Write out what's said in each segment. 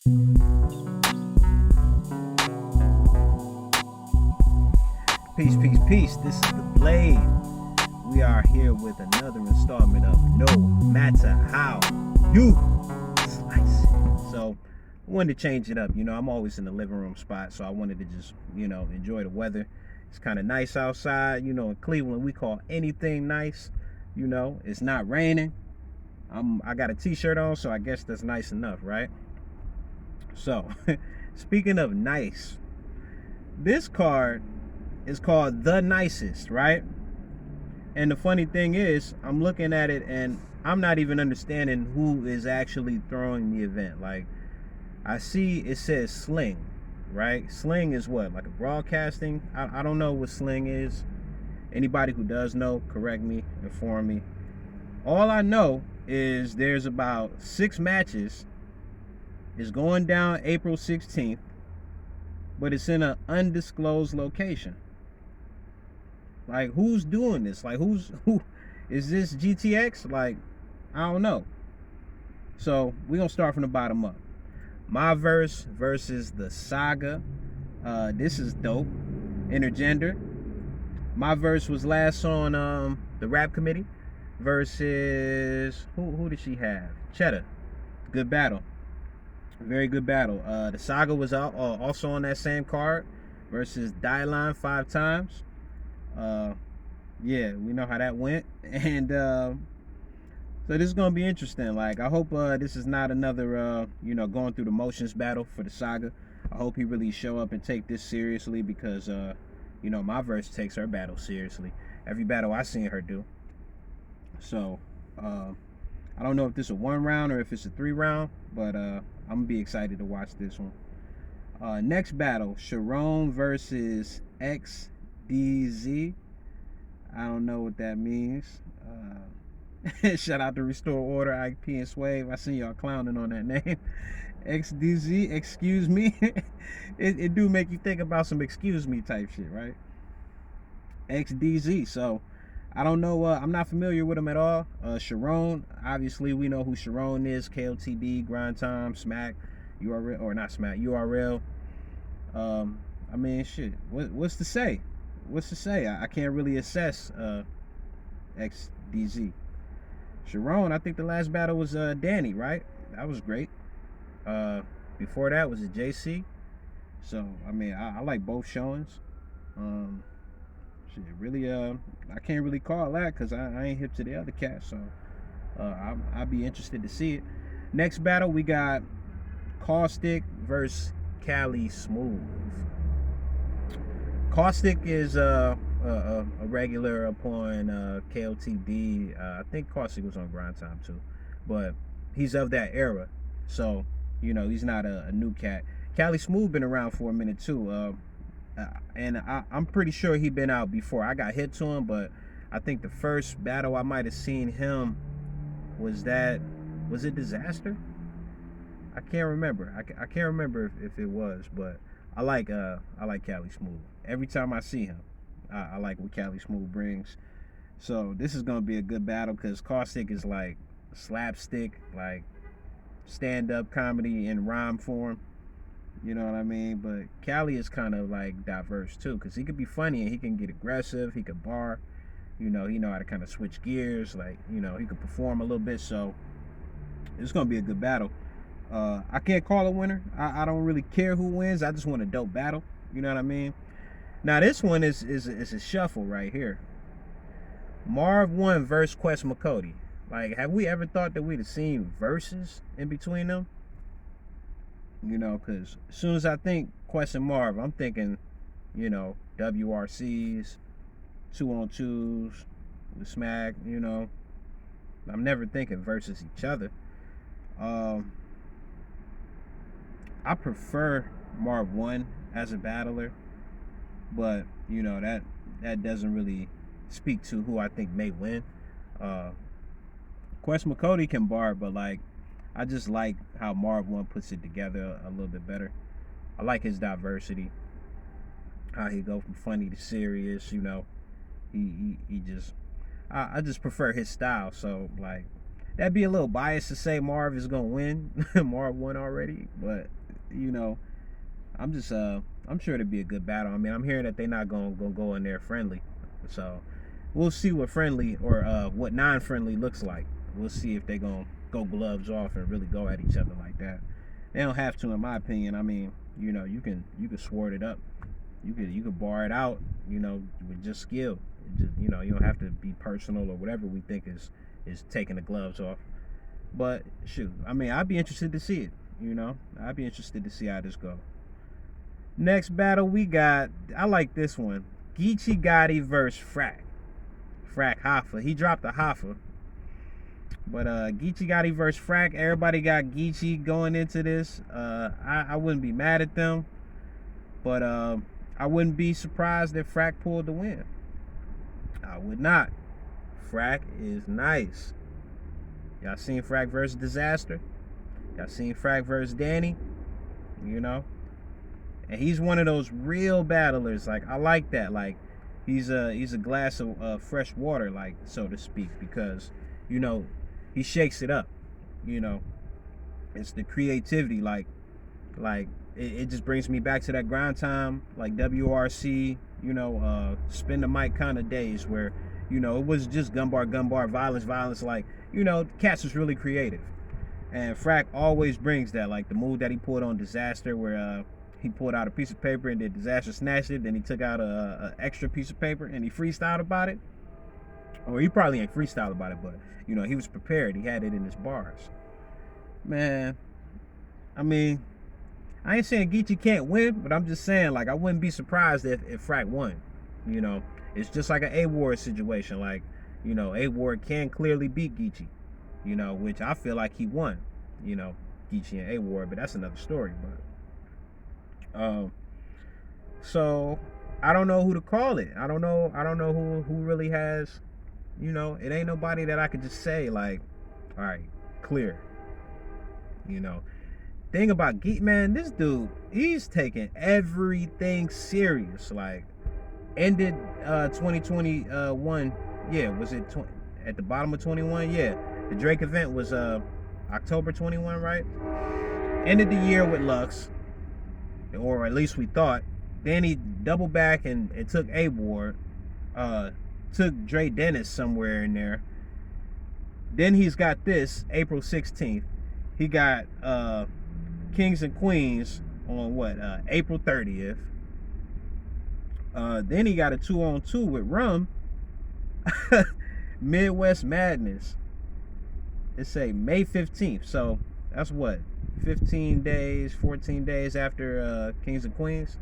Peace, peace, peace. This is the Blade. We are here with another installment of No Matter How You Slice It. So, I wanted to change it up. I'm always in the living room spot, so I wanted to just, enjoy the weather. It's kind of nice outside. In Cleveland, we call anything nice. It's not raining. I got a t-shirt on, so I guess that's nice enough, right? So, speaking of nice, this card is called the Nicest, right? And the funny thing is, I'm looking at it and I'm not even understanding who is actually throwing the event. Like, I see it says Sling, right? Sling is what? Like a broadcasting? I don't know what Sling is. Anybody who does know, correct me, inform me. All I know is there's about 6 matches. It's going down April 16th, but it's in an undisclosed location. Like, who's doing this? Like, who is this? GTX? Like, I don't know. So we're gonna start from the bottom up. My verse versus the Saga. This is dope. Intergender. My verse was last on the rap committee versus who did she have? Cheddar. Good battle. Very good battle. The Saga was out also on that same card versus Dyline 5 times. Yeah, we know how that went. And so this is gonna be interesting. Like, I hope this is not another going through the motions battle for the Saga. I hope he really show up and take this seriously, because my verse takes her battle seriously. Every battle I seen her do. So I don't know if this is a 1 round or if it's a 3 round, but I'm gonna be excited to watch this one. Next battle, Sharon versus XDZ. I don't know what that means. Shout out to Restore Order, IP and Swave. I seen y'all clowning on that name. XDZ, excuse me. it do make you think about some excuse me type shit, right? XDZ. So I don't know. I'm not familiar with him at all. Sharon, obviously we know who Sharon is. KOTD, Grind Time, Smack, URL, or not Smack, URL. I mean, shit. What's to say? What's to say? I can't really assess XDZ. Sharon, I think the last battle was Danny, right? That was great. Before that was a JC. So I mean, I like both showings. Shit, really, I can't really call that because I ain't hip to the other cat. So I'll be interested to see it. Next battle we got Caustic versus Cali Smooth. Caustic is a regular upon KOTD. I think Caustic was on Grind Time too, but he's of that era, so he's not a new cat. Cali Smooth been around for a minute too, and I'm pretty sure he been out before I got hit to him. But I think the first battle I might have seen him was it Disaster? I can't remember. I can't remember if it was, but I like Cali Smooth. Every time I see him, I like what Cali Smooth brings. So this is gonna be a good battle because Caustic is like slapstick, like stand-up comedy in rhyme form. You know what I mean? But Cali is kind of like diverse too, because he could be funny and he can get aggressive. He could bar. He know how to kind of switch gears. Like he could perform a little bit. So it's gonna be a good battle. I can't call a winner. I don't really care who wins. I just want a dope battle. You know what I mean? Now this one is a shuffle right here. Marv 1 versus Quest McCody. Like, have we ever thought that we'd have seen verses in between them? Because as soon as I think Quest and Marv, I'm thinking, WRCs, 2-on-2s with Smack. I'm never thinking versus each other. I prefer Marv 1 as a battler, but that doesn't really speak to who I think may win. Quest McCody can bar, but like, I just like how Marv 1 puts it together a little bit better. I like his diversity, how he go from funny to serious. He just, I just prefer his style. So like, that'd be a little biased to say Marv is gonna win. Marv won already, but you know, I'm just I'm sure it'd be a good battle. I mean, I'm hearing that they're not gonna go in there friendly, so we'll see what friendly or what non-friendly looks like. We'll see if they gonna go gloves off and really go at each other like that. They don't have to, in my opinion. I mean, you know, you can sword it up. You could bar it out, you know, with just skill. It just, you know, you don't have to be personal or whatever we think is taking the gloves off. But shoot, I mean, I'd be interested to see it. You know, I'd be interested to see how this go. Next battle we got, I like this one. Gichi versus Frack. Frack Hoffa. He dropped a Hoffa. But Gichi versus Frack. Everybody got Gichi going into this. I wouldn't be mad at them. But I wouldn't be surprised if Frack pulled the win. I would not. Frack is nice. Y'all seen Frack versus Disaster? Y'all seen Frack versus Danny? You know? And he's one of those real battlers. Like, I like that. Like, he's a glass of fresh water, like, so to speak, because, you know, he shakes it up. You know, it's the creativity. Like it just brings me back to that grind time, like WRC, you know, spin the mic kind of days where, you know, it was just gun bar, violence. Like, you know, Cats was really creative. And Frack always brings that, like the move that he pulled on Disaster where he pulled out a piece of paper and then Disaster snatched it. Then he took out a extra piece of paper and he freestyled about it. Or he probably ain't freestyled about it, but, you know, he was prepared. He had it in his bars. Man, I mean, I ain't saying Gichi can't win, but I'm just saying, like, I wouldn't be surprised if Frack won. You know, it's just like an A-Ward situation. Like, you know, A-Ward can clearly beat Gichi, you know, which I feel like he won, you know, Gichi and A-Ward, but that's another story. But so I don't know who to call it. I don't know who really has, you know, it ain't nobody that I could just say, like, all right, clear. You know, thing about Geek, man, this dude, he's taking everything serious. Like, ended 2021, yeah, was it at the bottom of 21? Yeah, the Drake event was October 21, right? Ended the year with Lux, or at least we thought. Then he doubled back and took A-Ward, took Dre Dennis somewhere in there. Then he's got this, April 16th. He got Kings and Queens on what, April 30th. Then he got a 2-on-2 with Rum. Midwest Madness. It say May 15th. So that's what, 15 days, 14 days after Kings and Queens.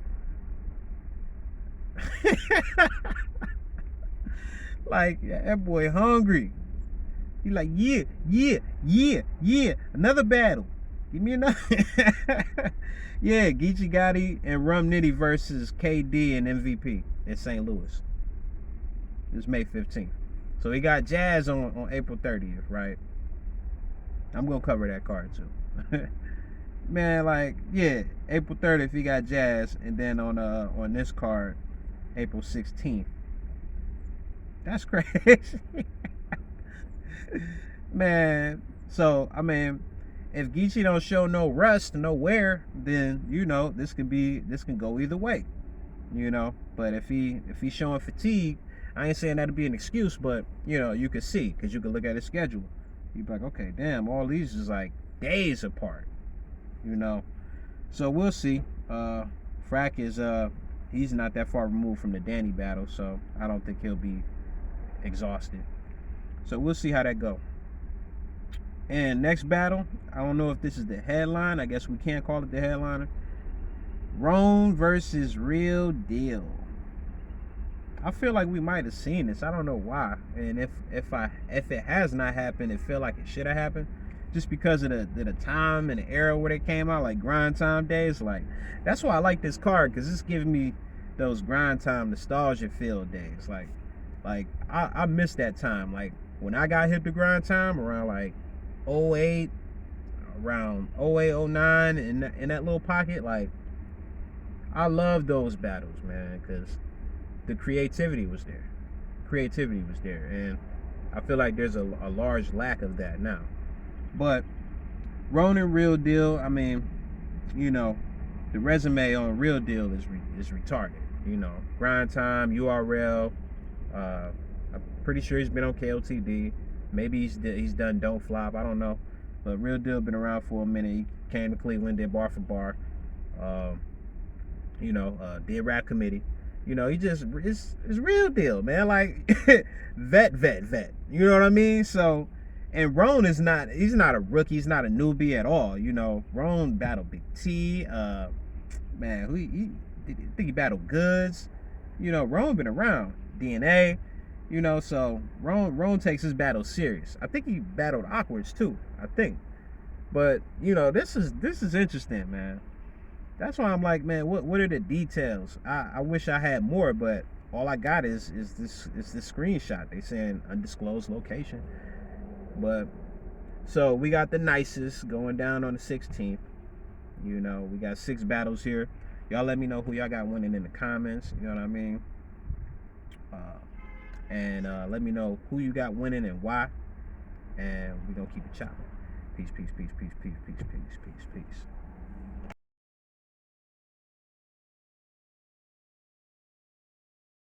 Like, that boy hungry. He like, yeah, another battle. Give me another. Yeah, Gichi Gotti and Rum Nitty versus KD and MVP in St. Louis. It's May 15th. So he got Jazz on April 30th, right? I'm gonna cover that card too. Man, like, yeah, April 30th he got Jazz, and then on this card, April 16th. That's crazy. Man, so I mean, if Gichi don't show no rust nowhere, then, you know, this can go either way, you know. But if he's showing fatigue, I ain't saying that'd be an excuse, but, you know, you could see, because you could look at his schedule. You'd be like, okay, damn, all these is like days apart, you know. So we'll see. Frack is he's not that far removed from the Danny battle, so I don't think he'll be exhausted. So we'll see how that go. And next battle, I don't know if this is the headline. I guess we can't call it the headliner. Roan versus Real Deal. I feel like we might have seen this. I don't know why. And if it has not happened, it feel like it should have happened. Just because of the time and the era where they came out, like grind time days. Like, that's why I like this card, because it's giving me those grind time nostalgia feel days. Like I miss that time. Like, when I got hip to grind time around like 08, around 08, 09, in that little pocket, like, I love those battles, man, because the creativity was there. And I feel like there's a large lack of that now. But Ronan Real Deal, I mean, you know, the resume on Real Deal is retarded. You know, grind time, URL. I'm pretty sure he's been on KOTD. Maybe he's done Don't Flop. I don't know. But Real Deal been around for a minute. He came to Cleveland, did bar for bar. Did Rap Committee. You know, it's Real Deal, man. Like vet. You know what I mean? So, and Ron he's not a rookie. He's not a newbie at all. You know, Ron battled Big T. Man, I think he battled Goods. You know, Ron been around. DNA. You know, so Ron takes his battle serious. I think he battled Awkwards too. I think. But you know, this is interesting, man. That's why I'm like, man, what are the details? I wish I had more, but all I got is this screenshot. They saying undisclosed location. But so we got the Nicest going down on the 16th. You know, we got 6 battles here. Y'all let me know who y'all got winning in the comments. You know what I mean? And let me know who you got winning and why. And we're gonna keep it chopping. Peace.